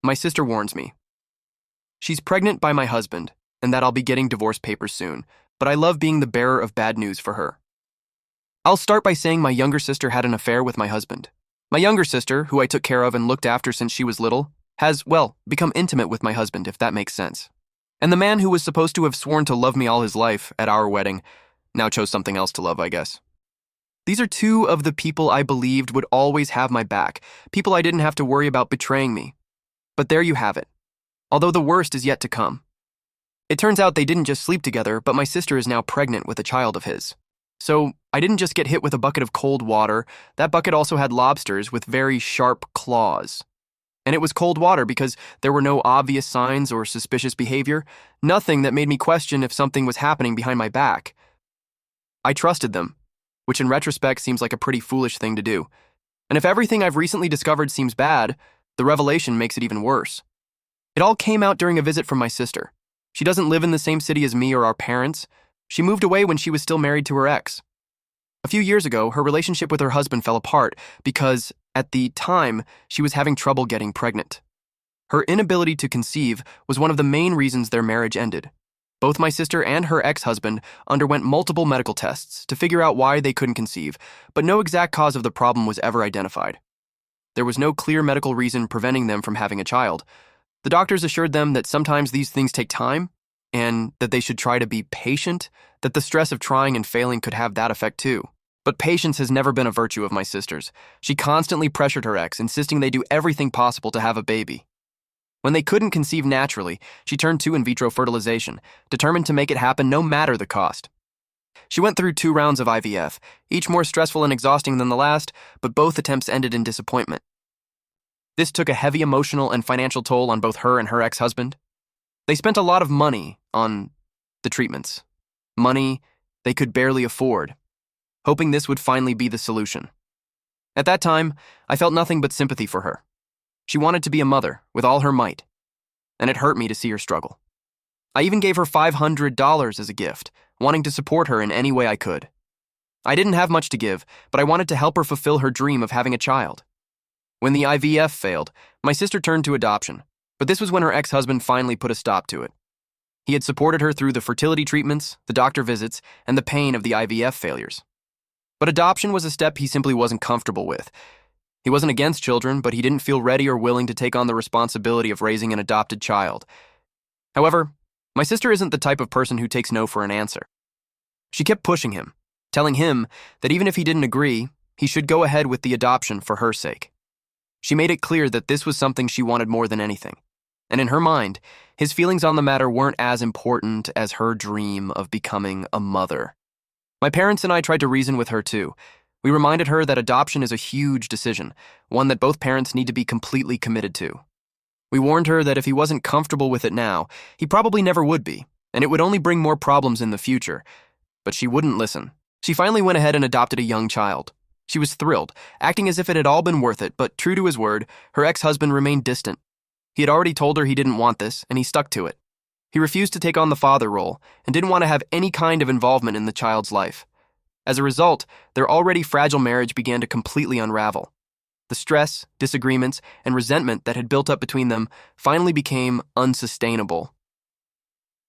My sister warns me. She's pregnant by my husband, and that I'll be getting divorce papers soon, but I love being the bearer of bad news for her. I'll start by saying my younger sister had an affair with my husband. My younger sister, who I took care of and looked after since she was little, has, well, become intimate with my husband, if that makes sense. And the man who was supposed to have sworn to love me all his life at our wedding now chose something else to love, I guess. These are two of the people I believed would always have my back, people I didn't have to worry about betraying me. But there you have it, although the worst is yet to come. It turns out they didn't just sleep together, but my sister is now pregnant with a child of his. So I didn't just get hit with a bucket of cold water, that bucket also had lobsters with very sharp claws. And it was cold water because there were no obvious signs or suspicious behavior, nothing that made me question if something was happening behind my back. I trusted them, which in retrospect seems like a pretty foolish thing to do. And if everything I've recently discovered seems bad, the revelation makes it even worse. It all came out during a visit from my sister. She doesn't live in the same city as me or our parents. She moved away when she was still married to her ex. A few years ago, her relationship with her husband fell apart because, at the time, she was having trouble getting pregnant. Her inability to conceive was one of the main reasons their marriage ended. Both my sister and her ex-husband underwent multiple medical tests to figure out why they couldn't conceive, but no exact cause of the problem was ever identified. There was no clear medical reason preventing them from having a child. The doctors assured them that sometimes these things take time, and that they should try to be patient, that the stress of trying and failing could have that effect too. But patience has never been a virtue of my sister's. She constantly pressured her ex, insisting they do everything possible to have a baby. When they couldn't conceive naturally, she turned to in vitro fertilization, determined to make it happen no matter the cost. She went through 2 rounds of IVF, each more stressful and exhausting than the last, but both attempts ended in disappointment. This took a heavy emotional and financial toll on both her and her ex-husband. They spent a lot of money on the treatments, money they could barely afford, hoping this would finally be the solution. At that time, I felt nothing but sympathy for her. She wanted to be a mother with all her might, and it hurt me to see her struggle. I even gave her $500 as a gift, wanting to support her in any way I could. I didn't have much to give, but I wanted to help her fulfill her dream of having a child. When the IVF failed, my sister turned to adoption, but this was when her ex-husband finally put a stop to it. He had supported her through the fertility treatments, the doctor visits, and the pain of the IVF failures. But adoption was a step he simply wasn't comfortable with. He wasn't against children, but he didn't feel ready or willing to take on the responsibility of raising an adopted child. However, my sister isn't the type of person who takes no for an answer. She kept pushing him, telling him that even if he didn't agree, he should go ahead with the adoption for her sake. She made it clear that this was something she wanted more than anything. And in her mind, his feelings on the matter weren't as important as her dream of becoming a mother. My parents and I tried to reason with her too. We reminded her that adoption is a huge decision, one that both parents need to be completely committed to. We warned her that if he wasn't comfortable with it now, he probably never would be, and it would only bring more problems in the future. But she wouldn't listen. She finally went ahead and adopted a young child. She was thrilled, acting as if it had all been worth it, but true to his word, her ex-husband remained distant. He had already told her he didn't want this, and he stuck to it. He refused to take on the father role, and didn't want to have any kind of involvement in the child's life. As a result, their already fragile marriage began to completely unravel. The stress, disagreements, and resentment that had built up between them finally became unsustainable.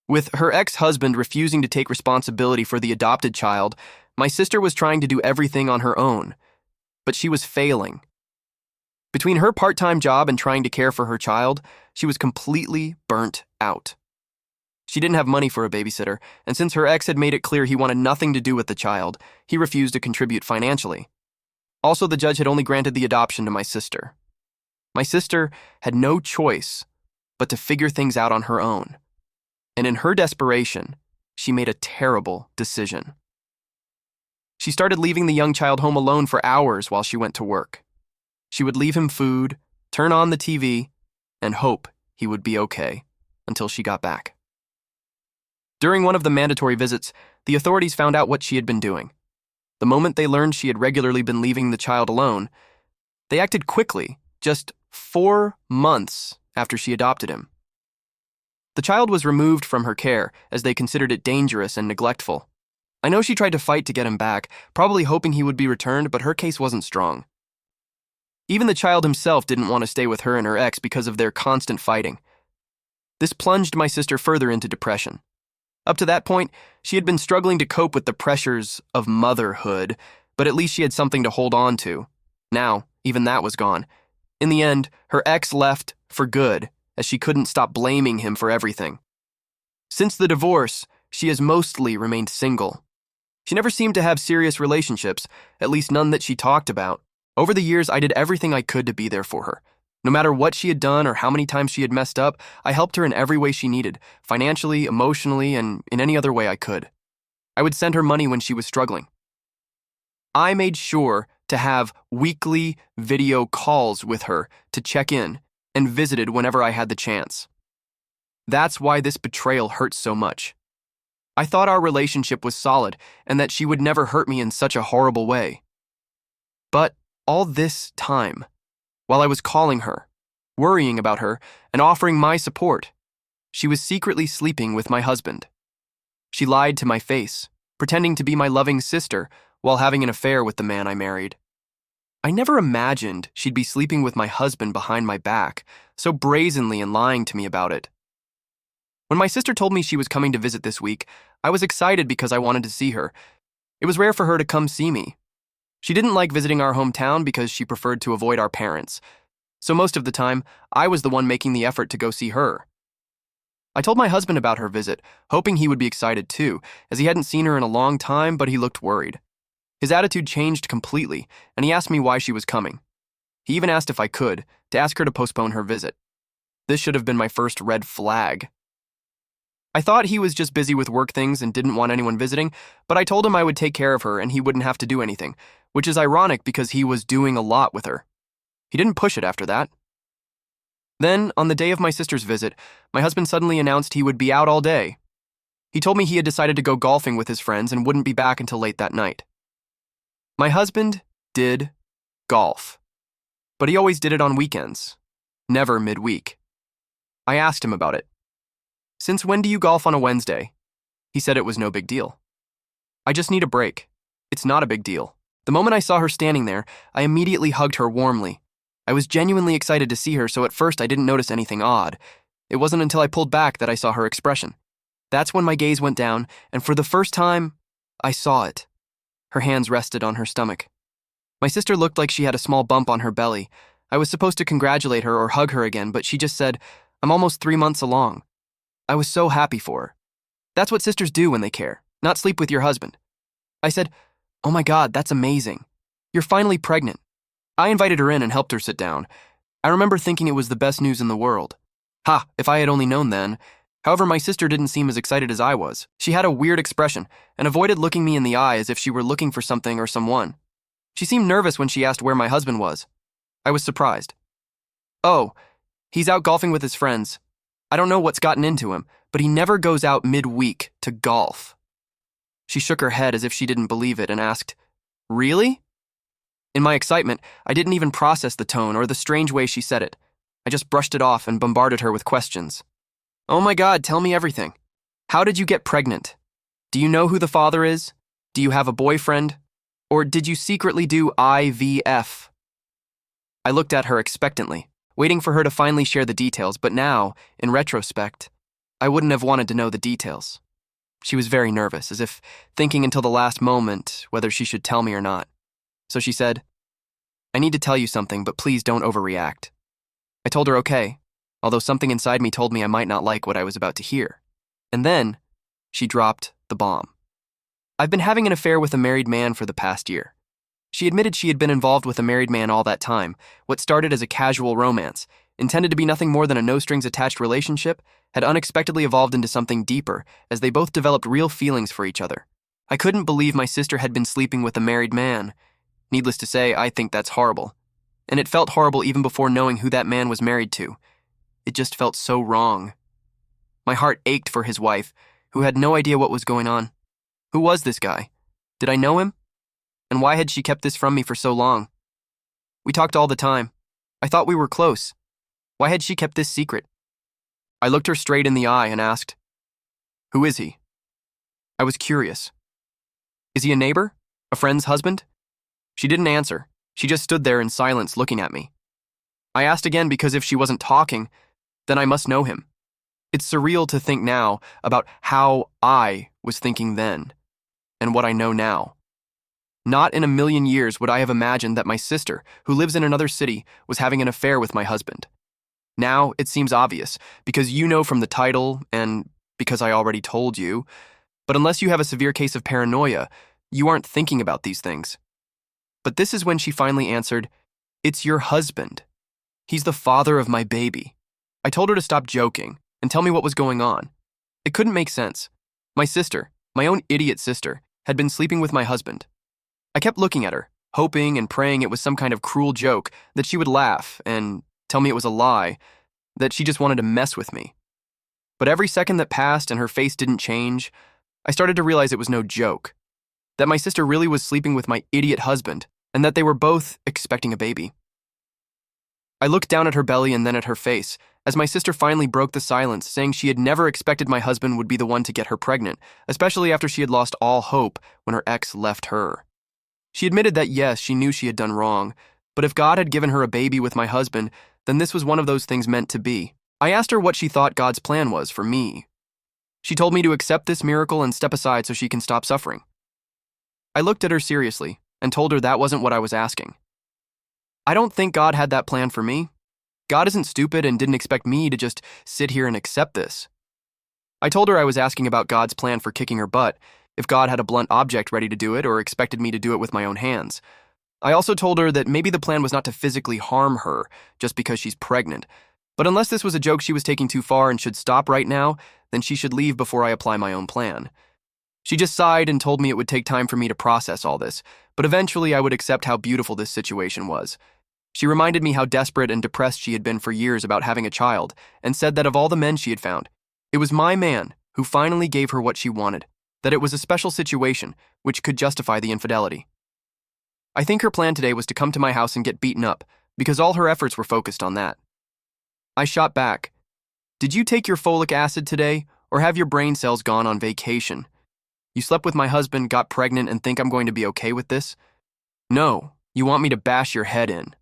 With her ex-husband refusing to take responsibility for the adopted child, my sister was trying to do everything on her own, but she was failing. Between her part-time job and trying to care for her child, she was completely burnt out. She didn't have money for a babysitter, and since her ex had made it clear he wanted nothing to do with the child, he refused to contribute financially. Also, the judge had only granted the adoption to my sister. My sister had no choice but to figure things out on her own. And in her desperation, she made a terrible decision. She started leaving the young child home alone for hours while she went to work. She would leave him food, turn on the TV, and hope he would be okay until she got back. During one of the mandatory visits, the authorities found out what she had been doing. The moment they learned she had regularly been leaving the child alone, they acted quickly, just 4 months after she adopted him. The child was removed from her care as they considered it dangerous and neglectful. I know she tried to fight to get him back, probably hoping he would be returned, but her case wasn't strong. Even the child himself didn't want to stay with her and her ex because of their constant fighting. This plunged my sister further into depression. Up to that point, she had been struggling to cope with the pressures of motherhood, but at least she had something to hold on to. Now, even that was gone. In the end, her ex left for good, as she couldn't stop blaming him for everything. Since the divorce, she has mostly remained single. She never seemed to have serious relationships, at least none that she talked about. Over the years, I did everything I could to be there for her. No matter what she had done or how many times she had messed up, I helped her in every way she needed, financially, emotionally, and in any other way I could. I would send her money when she was struggling. I made sure to have weekly video calls with her to check in and visited whenever I had the chance. That's why this betrayal hurt so much. I thought our relationship was solid and that she would never hurt me in such a horrible way. But all this time, while I was calling her, worrying about her, and offering my support, she was secretly sleeping with my husband. She lied to my face, pretending to be my loving sister while having an affair with the man I married. I never imagined she'd be sleeping with my husband behind my back, so brazenly and lying to me about it. When my sister told me she was coming to visit this week, I was excited because I wanted to see her. It was rare for her to come see me. She didn't like visiting our hometown because she preferred to avoid our parents. So most of the time, I was the one making the effort to go see her. I told my husband about her visit, hoping he would be excited too, as he hadn't seen her in a long time, but he looked worried. His attitude changed completely, and he asked me why she was coming. He even asked if I could, to ask her to postpone her visit. This should have been my first red flag. I thought he was just busy with work things and didn't want anyone visiting, but I told him I would take care of her and he wouldn't have to do anything, which is ironic because he was doing a lot with her. He didn't push it after that. Then, on the day of my sister's visit, my husband suddenly announced he would be out all day. He told me he had decided to go golfing with his friends and wouldn't be back until late that night. My husband did golf, but he always did it on weekends, never midweek. I asked him about it. "Since when do you golf on a Wednesday?" He said it was no big deal. "I just need a break. It's not a big deal." The moment I saw her standing there, I immediately hugged her warmly. I was genuinely excited to see her, so at first I didn't notice anything odd. It wasn't until I pulled back that I saw her expression. That's when my gaze went down, and for the first time, I saw it. Her hands rested on her stomach. My sister looked like she had a small bump on her belly. I was supposed to congratulate her or hug her again, but she just said, "I'm almost 3 months along." I was so happy for her. That's what sisters do when they care, not sleep with your husband. I said, "Oh my God, that's amazing. You're finally pregnant." I invited her in and helped her sit down. I remember thinking it was the best news in the world. Ha, if I had only known then. However, my sister didn't seem as excited as I was. She had a weird expression and avoided looking me in the eye as if she were looking for something or someone. She seemed nervous when she asked where my husband was. I was surprised. "Oh, he's out golfing with his friends. I don't know what's gotten into him, but he never goes out midweek to golf." She shook her head as if she didn't believe it and asked, "Really?" In my excitement, I didn't even process the tone or the strange way she said it. I just brushed it off and bombarded her with questions. "Oh my God, tell me everything. How did you get pregnant? Do you know who the father is? Do you have a boyfriend? Or did you secretly do IVF?" I looked at her expectantly, waiting for her to finally share the details, but now, in retrospect, I wouldn't have wanted to know the details. She was very nervous, as if thinking until the last moment whether she should tell me or not. So she said, "I need to tell you something, but please don't overreact." I told her okay, although something inside me told me I might not like what I was about to hear. And then, she dropped the bomb. "I've been having an affair with a married man for the past year." She admitted she had been involved with a married man all that time. What started as a casual romance, intended to be nothing more than a no-strings-attached relationship, had unexpectedly evolved into something deeper, as they both developed real feelings for each other. I couldn't believe my sister had been sleeping with a married man. Needless to say, I think that's horrible. And it felt horrible even before knowing who that man was married to. It just felt so wrong. My heart ached for his wife, who had no idea what was going on. Who was this guy? Did I know him? And why had she kept this from me for so long? We talked all the time. I thought we were close. Why had she kept this secret? I looked her straight in the eye and asked, "Who is he?" I was curious. "Is he a neighbor? A friend's husband?" She didn't answer, She just stood there in silence looking at me. I asked again because if she wasn't talking, then I must know him. It's surreal to think now about how I was thinking then and what I know now. Not in a million years would I have imagined that my sister, who lives in another city, was having an affair with my husband. Now it seems obvious, because you know from the title and because I already told you, but unless you have a severe case of paranoia, you aren't thinking about these things. But this is when she finally answered, "It's your husband. He's the father of my baby." I told her to stop joking and tell me what was going on. It couldn't make sense. My sister, my own idiot sister, had been sleeping with my husband. I kept looking at her, hoping and praying it was some kind of cruel joke, that she would laugh and tell me it was a lie, that she just wanted to mess with me. But every second that passed and her face didn't change, I started to realize it was no joke, that my sister really was sleeping with my idiot husband, and that they were both expecting a baby. I looked down at her belly and then at her face, as my sister finally broke the silence, saying she had never expected my husband would be the one to get her pregnant, especially after she had lost all hope when her ex left her. She admitted that yes, she knew she had done wrong, but if God had given her a baby with my husband, then this was one of those things meant to be. I asked her what she thought God's plan was for me. She told me to accept this miracle and step aside so she can stop suffering. I looked at her seriously and told her that wasn't what I was asking. I don't think God had that plan for me. God isn't stupid and didn't expect me to just sit here and accept this. I told her I was asking about God's plan for kicking her butt, if God had a blunt object ready to do it or expected me to do it with my own hands. I also told her that maybe the plan was not to physically harm her just because she's pregnant, but unless this was a joke she was taking too far and should stop right now, then she should leave before I apply my own plan. She just sighed and told me it would take time for me to process all this, but eventually I would accept how beautiful this situation was. She reminded me how desperate and depressed she had been for years about having a child, and said that of all the men she had found, it was my man who finally gave her what she wanted, that it was a special situation which could justify the infidelity. I think her plan today was to come to my house and get beaten up, because all her efforts were focused on that. I shot back. Did you take your folic acid today, or have your brain cells gone on vacation? You slept with my husband, got pregnant, and think I'm going to be okay with this? No, you want me to bash your head in.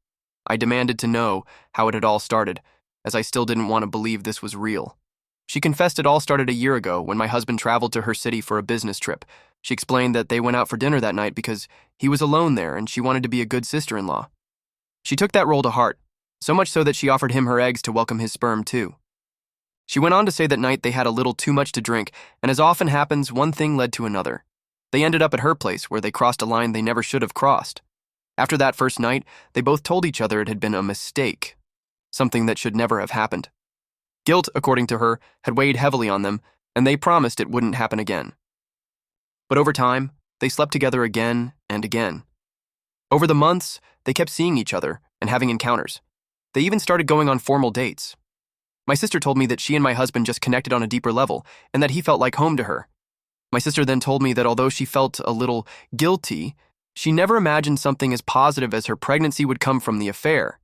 I demanded to know how it had all started, as I still didn't want to believe this was real. She confessed it all started a year ago when my husband traveled to her city for a business trip. She explained that they went out for dinner that night because he was alone there and she wanted to be a good sister-in-law. She took that role to heart, so much so that she offered him her eggs to welcome his sperm too. She went on to say that night they had a little too much to drink, and as often happens, one thing led to another. They ended up at her place where they crossed a line they never should have crossed. After that first night, they both told each other it had been a mistake, something that should never have happened. Guilt, according to her, had weighed heavily on them, and they promised it wouldn't happen again. But over time, they slept together again and again. Over the months, they kept seeing each other and having encounters. They even started going on formal dates. My sister told me that she and my husband just connected on a deeper level, and that he felt like home to her. My sister then told me that although she felt a little guilty, she never imagined something as positive as her pregnancy would come from the affair.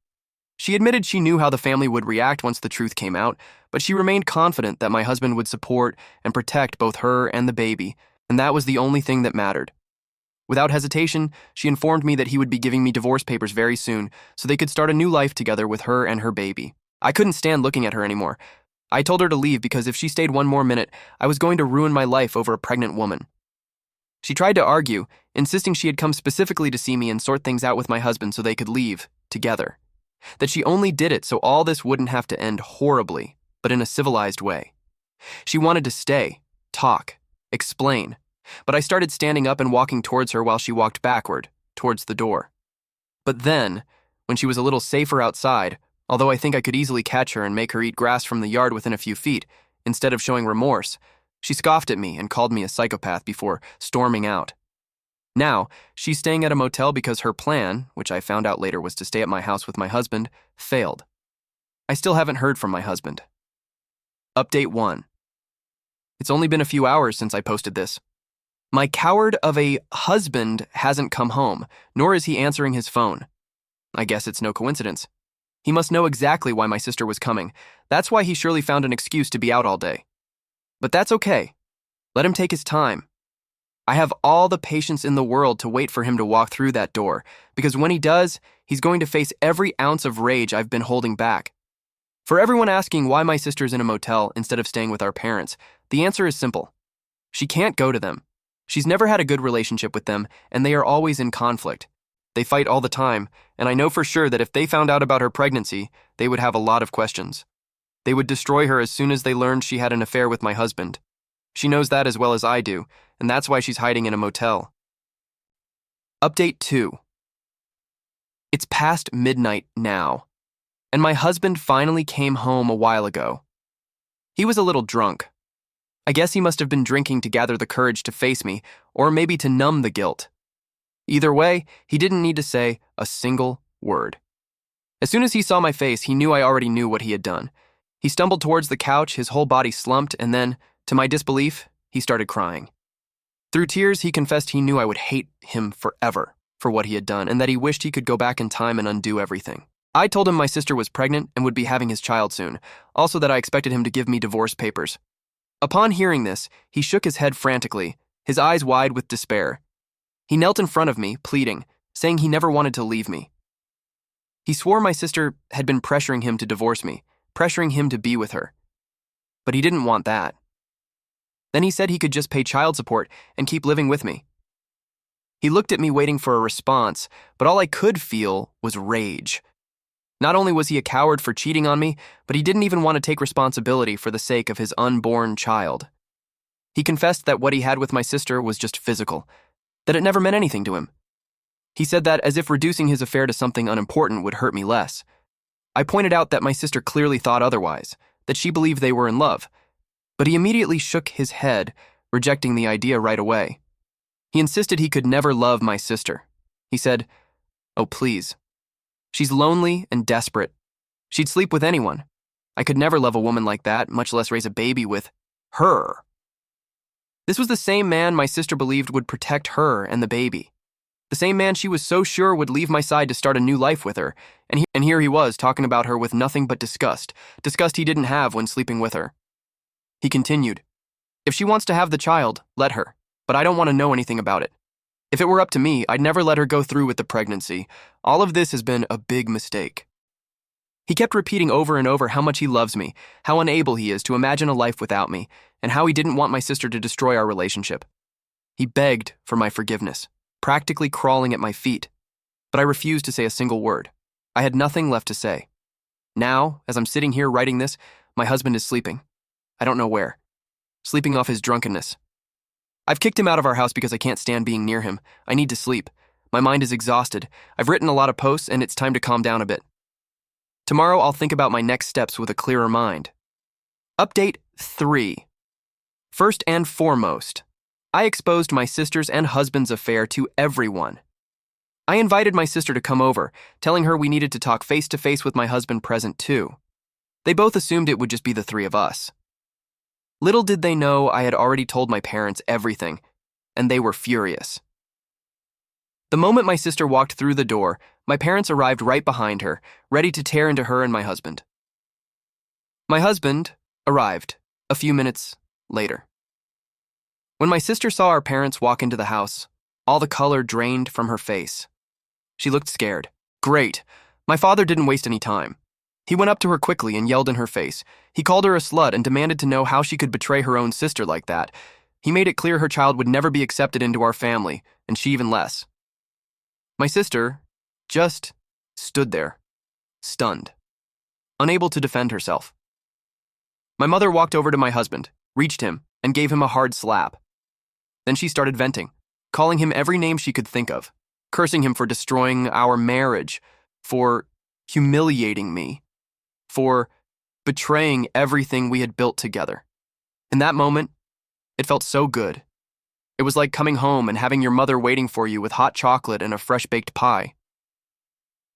She admitted she knew how the family would react once the truth came out, but she remained confident that my husband would support and protect both her and the baby, and that was the only thing that mattered. Without hesitation, she informed me that he would be giving me divorce papers very soon so they could start a new life together with her and her baby. I couldn't stand looking at her anymore. I told her to leave because if she stayed one more minute, I was going to ruin my life over a pregnant woman. She tried to argue, insisting she had come specifically to see me and sort things out with my husband so they could leave together. That she only did it so all this wouldn't have to end horribly, but in a civilized way. She wanted to stay, talk, explain, but I started standing up and walking towards her while she walked backward, towards the door. But then, when she was a little safer outside, although I think I could easily catch her and make her eat grass from the yard within a few feet, instead of showing remorse, she scoffed at me and called me a psychopath before storming out. Now, she's staying at a motel because her plan, which I found out later was to stay at my house with my husband, failed. I still haven't heard from my husband. Update 1. It's only been a few hours since I posted this. My coward of a husband hasn't come home, nor is he answering his phone. I guess it's no coincidence. He must know exactly why my sister was coming. That's why he surely found an excuse to be out all day. But that's okay. Let him take his time. I have all the patience in the world to wait for him to walk through that door, because when he does, he's going to face every ounce of rage I've been holding back. For everyone asking why my sister's in a motel instead of staying with our parents, the answer is simple. She can't go to them. She's never had a good relationship with them, and they are always in conflict. They fight all the time, and I know for sure that if they found out about her pregnancy, they would have a lot of questions. They would destroy her as soon as they learned she had an affair with my husband. She knows that as well as I do, and that's why she's hiding in a motel. Update 2. It's past midnight now, and my husband finally came home a while ago. He was a little drunk. I guess he must have been drinking to gather the courage to face me, or maybe to numb the guilt. Either way, he didn't need to say a single word. As soon as he saw my face, he knew I already knew what he had done. He stumbled towards the couch, his whole body slumped, and then, to my disbelief, he started crying. Through tears, he confessed he knew I would hate him forever for what he had done, and that he wished he could go back in time and undo everything. I told him my sister was pregnant and would be having his child soon, also that I expected him to give me divorce papers. Upon hearing this, he shook his head frantically, his eyes wide with despair. He knelt in front of me, pleading, saying he never wanted to leave me. He swore my sister had been pressuring him to divorce me, pressuring him to be with her. But he didn't want that. Then he said he could just pay child support and keep living with me. He looked at me waiting for a response, but all I could feel was rage. Not only was he a coward for cheating on me, but he didn't even want to take responsibility for the sake of his unborn child. He confessed that what he had with my sister was just physical, that it never meant anything to him. He said that as if reducing his affair to something unimportant would hurt me less. I pointed out that my sister clearly thought otherwise, that she believed they were in love, but he immediately shook his head, rejecting the idea right away. He insisted he could never love my sister. He said, "Oh, please. She's lonely and desperate. She'd sleep with anyone. I could never love a woman like that, much less raise a baby with her." This was the same man my sister believed would protect her and the baby. The same man she was so sure would leave my side to start a new life with her, and here he was talking about her with nothing but disgust he didn't have when sleeping with her. He continued, "If she wants to have the child, let her, but I don't want to know anything about it. If it were up to me, I'd never let her go through with the pregnancy. All of this has been a big mistake." He kept repeating over and over how much he loves me, how unable he is to imagine a life without me, and how he didn't want my sister to destroy our relationship. He begged for my forgiveness, practically crawling at my feet, but I refused to say a single word. I had nothing left to say. Now, as I'm sitting here writing this, my husband is sleeping. I don't know where. Sleeping off his drunkenness. I've kicked him out of our house because I can't stand being near him. I need to sleep. My mind is exhausted. I've written a lot of posts, and it's time to calm down a bit. Tomorrow, I'll think about my next steps with a clearer mind. Update 3. First and foremost, I exposed my sister's and husband's affair to everyone. I invited my sister to come over, telling her we needed to talk face-to-face with my husband present too. They both assumed it would just be the three of us. Little did they know I had already told my parents everything, and they were furious. The moment my sister walked through the door, my parents arrived right behind her, ready to tear into her and my husband. My husband arrived a few minutes later. When my sister saw our parents walk into the house, all the color drained from her face. She looked scared. Great. My father didn't waste any time. He went up to her quickly and yelled in her face. He called her a slut and demanded to know how she could betray her own sister like that. He made it clear her child would never be accepted into our family, and she even less. My sister just stood there, stunned, unable to defend herself. My mother walked over to my husband, reached him, and gave him a hard slap. Then she started venting, calling him every name she could think of, cursing him for destroying our marriage, for humiliating me, for betraying everything we had built together. In that moment, it felt so good. It was like coming home and having your mother waiting for you with hot chocolate and a fresh-baked pie.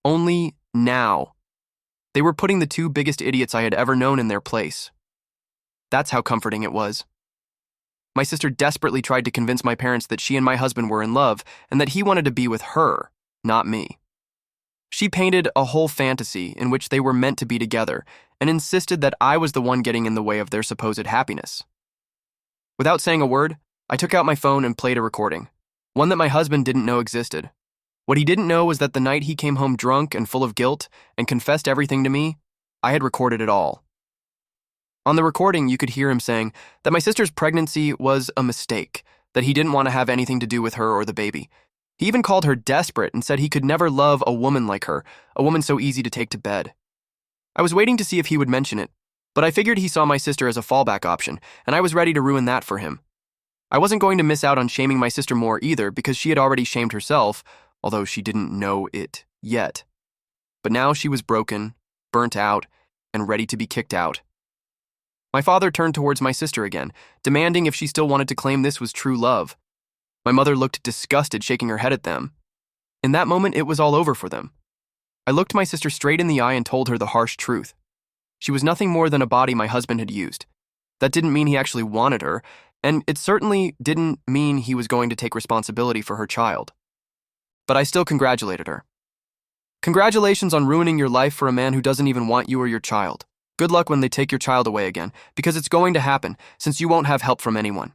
Only now, they were putting the two biggest idiots I had ever known in their place. That's how comforting it was. My sister desperately tried to convince my parents that she and my husband were in love and that he wanted to be with her, not me. She painted a whole fantasy in which they were meant to be together and insisted that I was the one getting in the way of their supposed happiness. Without saying a word, I took out my phone and played a recording, one that my husband didn't know existed. What he didn't know was that the night he came home drunk and full of guilt and confessed everything to me, I had recorded it all. On the recording, you could hear him saying that my sister's pregnancy was a mistake, that he didn't want to have anything to do with her or the baby. He even called her desperate and said he could never love a woman like her, a woman so easy to take to bed. I was waiting to see if he would mention it, but I figured he saw my sister as a fallback option, and I was ready to ruin that for him. I wasn't going to miss out on shaming my sister more either because she had already shamed herself, although she didn't know it yet. But now she was broken, burnt out, and ready to be kicked out. My father turned towards my sister again, demanding if she still wanted to claim this was true love. My mother looked disgusted, shaking her head at them. In that moment, it was all over for them. I looked my sister straight in the eye and told her the harsh truth. She was nothing more than a body my husband had used. That didn't mean he actually wanted her, and it certainly didn't mean he was going to take responsibility for her child. But I still congratulated her. Congratulations on ruining your life for a man who doesn't even want you or your child. Good luck when they take your child away again, because it's going to happen, since you won't have help from anyone.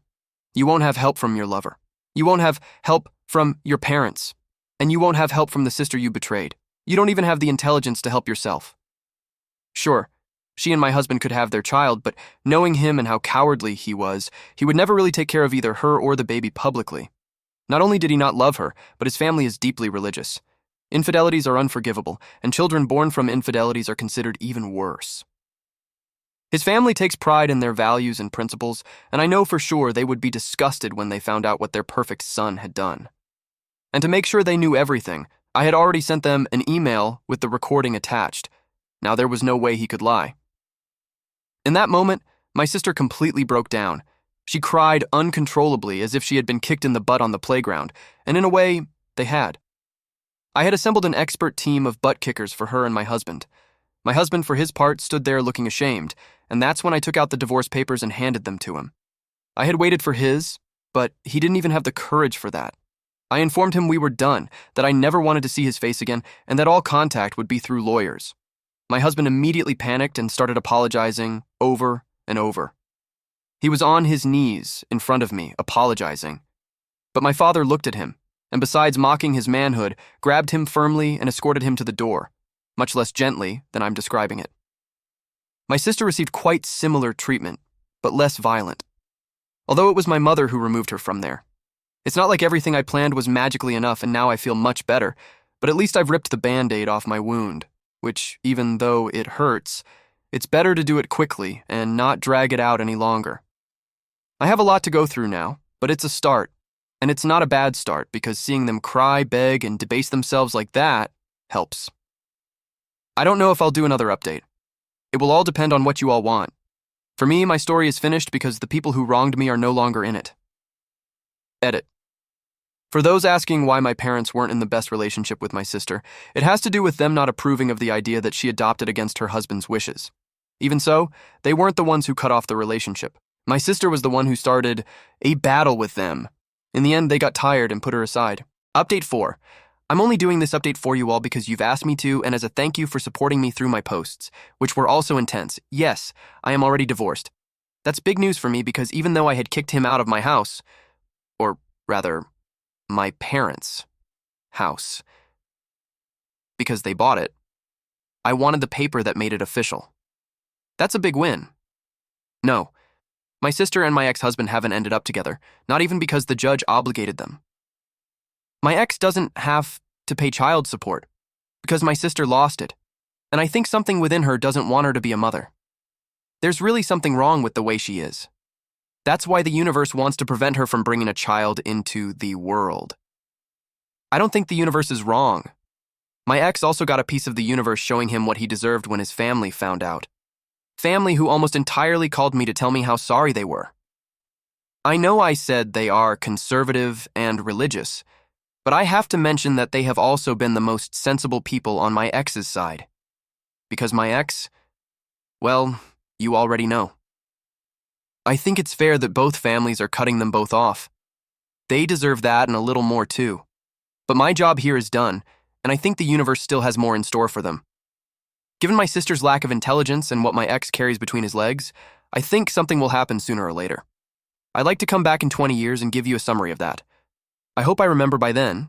You won't have help from your lover. You won't have help from your parents. And you won't have help from the sister you betrayed. You don't even have the intelligence to help yourself. Sure, she and my husband could have their child, but knowing him and how cowardly he was, he would never really take care of either her or the baby publicly. Not only did he not love her, but his family is deeply religious. Infidelities are unforgivable, and children born from infidelities are considered even worse. His family takes pride in their values and principles, and I know for sure they would be disgusted when they found out what their perfect son had done. And to make sure they knew everything, I had already sent them an email with the recording attached. Now there was no way he could lie. In that moment, my sister completely broke down. She cried uncontrollably as if she had been kicked in the butt on the playground, and in a way, they had. I had assembled an expert team of butt kickers for her and my husband. My husband, for his part, stood there looking ashamed, and that's when I took out the divorce papers and handed them to him. I had waited for his, but he didn't even have the courage for that. I informed him we were done, that I never wanted to see his face again, and that all contact would be through lawyers. My husband immediately panicked and started apologizing over and over. He was on his knees in front of me, apologizing. But my father looked at him, and besides mocking his manhood, grabbed him firmly and escorted him to the door, much less gently than I'm describing it. My sister received quite similar treatment, but less violent. Although it was my mother who removed her from there. It's not like everything I planned was magically enough and now I feel much better, but at least I've ripped the Band-Aid off my wound, which, even though it hurts, it's better to do it quickly and not drag it out any longer. I have a lot to go through now, but it's a start, and it's not a bad start because seeing them cry, beg, and debase themselves like that helps. I don't know if I'll do another update. It will all depend on what you all want. For me, my story is finished because the people who wronged me are no longer in it. Edit. For those asking why my parents weren't in the best relationship with my sister, it has to do with them not approving of the idea that she adopted against her husband's wishes. Even so, they weren't the ones who cut off the relationship. My sister was the one who started a battle with them. In the end, they got tired and put her aside. Update 4. I'm only doing this update for you all because you've asked me to and as a thank you for supporting me through my posts, which were also intense. Yes, I am already divorced. That's big news for me because even though I had kicked him out of my house, or rather, my parents' house, because they bought it, I wanted the paper that made it official. That's a big win. No, my sister and my ex-husband haven't ended up together, not even because the judge obligated them. My ex doesn't have to pay child support because my sister lost it, and I think something within her doesn't want her to be a mother. There's really something wrong with the way she is. That's why the universe wants to prevent her from bringing a child into the world. I don't think the universe is wrong. My ex also got a piece of the universe showing him what he deserved when his family found out. Family who almost entirely called me to tell me how sorry they were. I know I said they are conservative and religious, but I have to mention that they have also been the most sensible people on my ex's side. Because my ex, well, you already know. I think it's fair that both families are cutting them both off. They deserve that and a little more too. But my job here is done, and I think the universe still has more in store for them. Given my sister's lack of intelligence and what my ex carries between his legs, I think something will happen sooner or later. I'd like to come back in 20 years and give you a summary of that. I hope I remember by then,